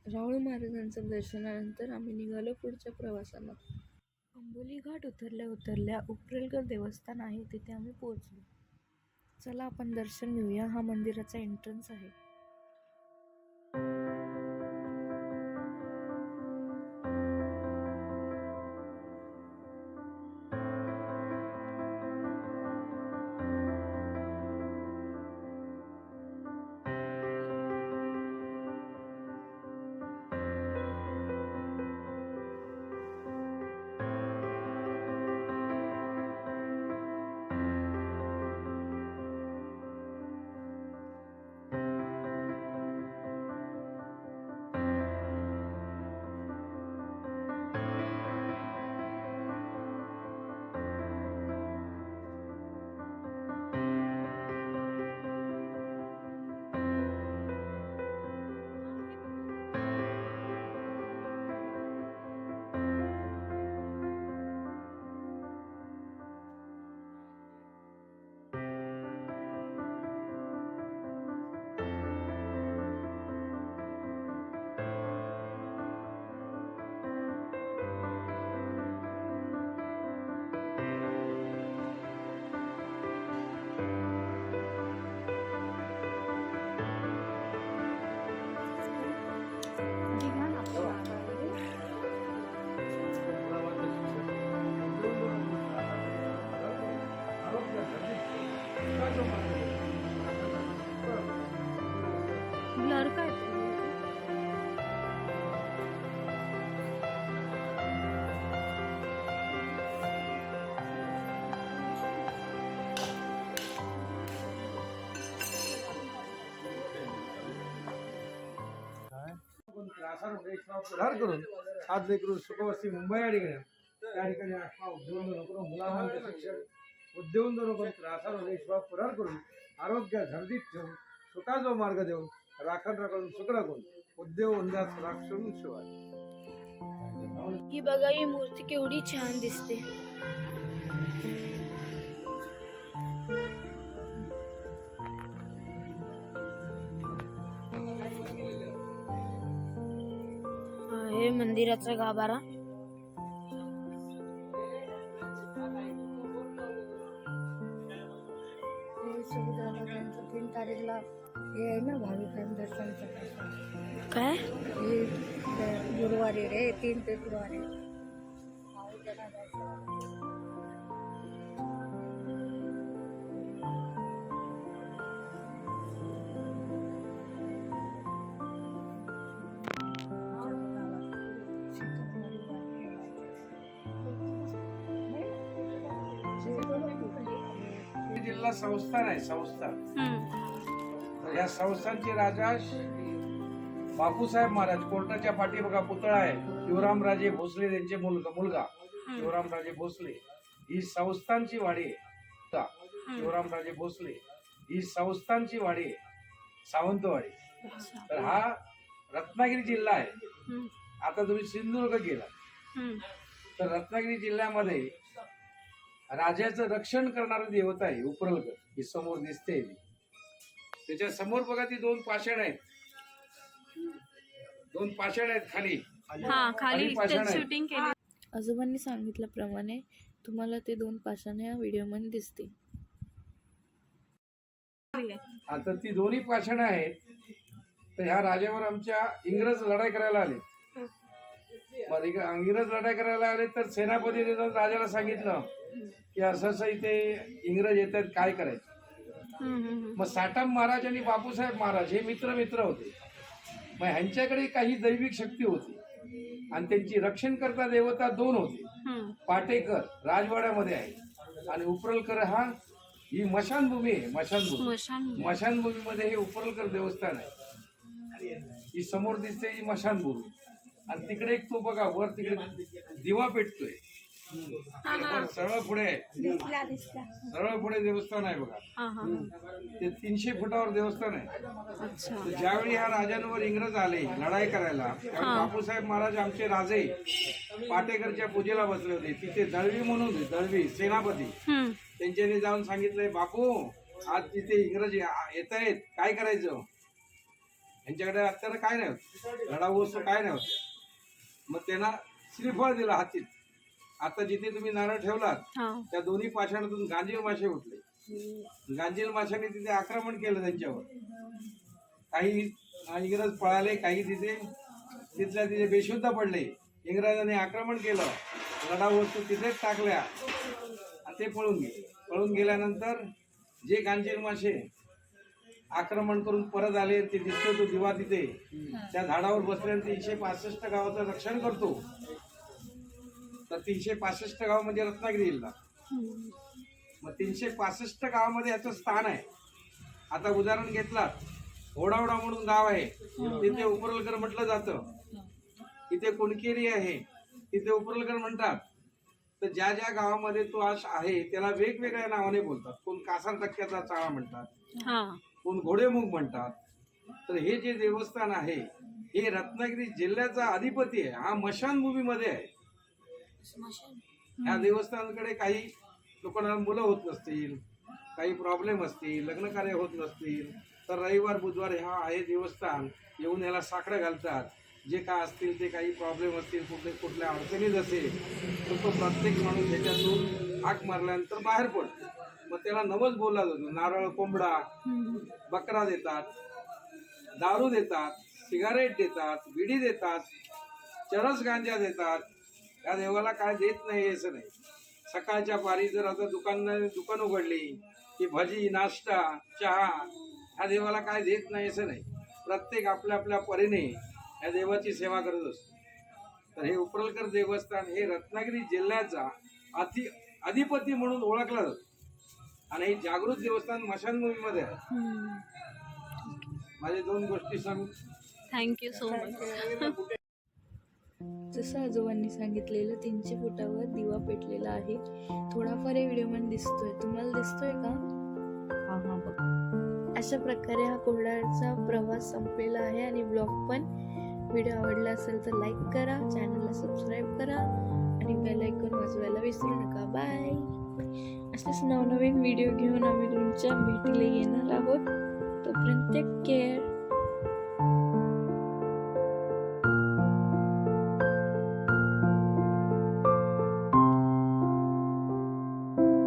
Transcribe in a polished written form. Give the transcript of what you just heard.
राहुळ महाराजांचं दर्शनानंतर आम्ही निघालो पुढच्या प्रवासाला. अंबोली घाट उतरल्या उपरलकर देवस्थान आहे तिथे आम्ही पोहोचलो. चला आपण दर्शन घेऊया. हा मंदिराचा एंट्रन्स आहे. ब्लर काय करून आज लेकरून सुखवस्ती मुंबई या ठिकाणी त्या ठिकाणी आत्मा उद्योन करून मुलांचे शिक्षण उद्योन करून त्रासावर देशभाव पुरार करून आरोग्य झडतीत ठेवून सुखाचा मार्ग देऊन राखण राखून सुख राखून उद्योग उंदास राखून शिवाय. ही बघा, ही मूर्ती केवढी छान दिसते. हे मंदिराचा गाभारा. त्यांचं 3 तारीखला हे आहे ना भाविकांचं दर्शनचं. काय गुरुवारी रे 3 फेब्रुवारी. जिल्हा संस्थान आहे संस्थान. तर या संस्थानचे राजा बापूसाहेब महाराज कोर्टाच्या पाठी बघा पुतळा आहे. शिवरामराजे भोसले त्यांचे मुलगा शिवरामराजे भोसले. ही संस्थानची वाडी आहे. शिवरामराजे भोसले ही संस्थानची वाडी आहे, सावंतवाडी. तर हा रत्नागिरी जिल्हा आहे. आता तुम्ही सिंधुदुर्ग गेला तर रत्नागिरी जिल्ह्यामध्ये राजाचं रक्षण करणारी देवता आहे उपरलकर. ही समोर दिसते. त्याच्या समोर बघा ती 2 पाषाण आहेत. 2 पाषाण आहेत खाली. खाली शूटिंग केली. आजोबांनी सांगितल्याप्रमाणे तुम्हाला ते 2 पाषाण या व्हिडिओ मध्ये दिसते. आता ती दोन्ही पाषाण आहेत. तर ह्या राजावर आमच्या इंग्रज लढाई करायला आले. इंग्रज लढाई करायला आले तर सेनापती राजाला सांगितलं की असं असं इथे इंग्रज येतात, काय करायचं. मग साठम महाराज आणि बापूसाहेब महाराज हे मित्र होते. मग ह्यांच्याकडे काही दैविक शक्ती होती आणि त्यांची रक्षण करता देवता 2 होते. पाटेकर राजवाड्यामध्ये आहे आणि उपरलकर ही मशानभूमी आहे. मशानभूमीमध्ये हे उपरलकर देवस्थान आहे. ही समोर दिसते ही मशानभूमी. आणि तिकडे एक तो बघा वर तिकडे दिवा पेटतोय. वर सरळ पुढे आहे. दिसला दिसला. सरळ पुढे देवस्थान आहे बघा. हा हा ते 300 फुटावर देवस्थान आहे. अच्छा. तर ज्यावेळी ह्या राजांवर इंग्रज आले लढाई करायला, त्यावेळी बापूसाहेब महाराज आमचे राजे पाटेकरच्या पूजेला बसले होते. तिथे दळवी म्हणून होते, दळवी सेनापती. त्यांच्यानी जाऊन सांगितलंय, बापू आज तिथे इंग्रज येत आहेत, काय करायचं? यांच्याकडे અત્યારે काय नाही होत, लढाऊ वस्तू काय नाही होत. मग त्यांना श्रीफळ दिला हातीत. आता जिथे तुम्ही नारळ ठेवलात त्या दोन्ही पाषाणातून गांजील मासे उठले. गांजील माशाने तिथे आक्रमण केलं त्यांच्यावर. काही इंग्रज पळाले, काही तिथल्या तिथे बेशुद्ध पडले. इंग्रजांनी आक्रमण केलं, लढाऊ वस्तू तिथेच टाकल्या आणि ते पळून गेले. पळून गेल्यानंतर जे गांजील मासे आक्रमण करून परत आले, ते दिसतो तो दिवा तिथे त्या झाडावर बसल्याने 365 गावाचं रक्षण करतो. तर 365 गाव म्हणजे रत्नागिरी जिल्हा. मग 365 गावामध्ये याचं स्थान आहे. आता उदाहरण घेतला, ओढावडा म्हणून गाव आहे, तिथे उपरलकर म्हटलं जातं. तिथे कुणकेरी आहे, तिथे उपरलकर म्हणतात. तर ज्या ज्या गावामध्ये तो आश आहे त्याला वेगवेगळ्या नावाने बोलतात. कोण कासार टक्क्याचा चाळा म्हणतात, कोण घोडेमुख म्हणतात. तर हे जे देवस्थान आहे हे रत्नागिरी जिल्ह्याचा अधिपती आहे. हा मशानभूमीमध्ये आहे. ह्या देवस्थानाकडे काही लोकांना मुलं होत नसतील, काही प्रॉब्लेम असतील, लग्न कार्य होत नसतील, तर रविवार बुधवार ह्या आहे देवस्थान येऊन याला साकडं घालतात. जे काय असतील ते काही प्रॉब्लेम असतील, कुठल्या अडचणीत असेल तर तो प्रत्येक माणूस ह्याच्यातून हाक मारल्यानंतर बाहेर पडतो. मग त्याला नवस बोलला जातो. नारळ, कोंबडा, बकरा देतात, दारू देतात, सिगारेट देतात, विडी देतात, चरस गांजा देतात. या देवाला काय देत नाही असं नाही. सकाळच्या पारी जर आता दुकान उघडली की भजी, नाश्ता, चहा, ह्या देवाला काय देत नाही असं नाही. प्रत्येक आपल्या आपल्या परीने या देवाची सेवा करत असतो. तर हे उपरलकर देवस्थान हे रत्नागिरी जिल्ह्याचा अधिपती म्हणून ओळखला जातो. आणि हे जागृत देवस्थान मशानभूमीमध्ये आहे. माझे 2 गोष्टी सांगू. Thank you so much. जसं आजोबांनी सांगितलेलं 300 फुटावर दिवा पेटलेला आहे. थोडाफार या व्हिडिओमध्ये दिसतोय, तुम्हाला दिसतोय का? हा बघ. अशा प्रकारे हा कोल्हारचा प्रवास संपलेला आहे आणि ब्लॉग पण. व्हिडिओ आवडला असेल तर लाईक करा, चॅनलला सबस्क्राईब करा आणि बेल आयकॉन वाजवायला विसरू नका. बाय. असेच नवनवीन व्हिडिओ घेऊन आम्ही तुमच्या भेटीला येणार आहोत. तोपर्यंत टेक केअर.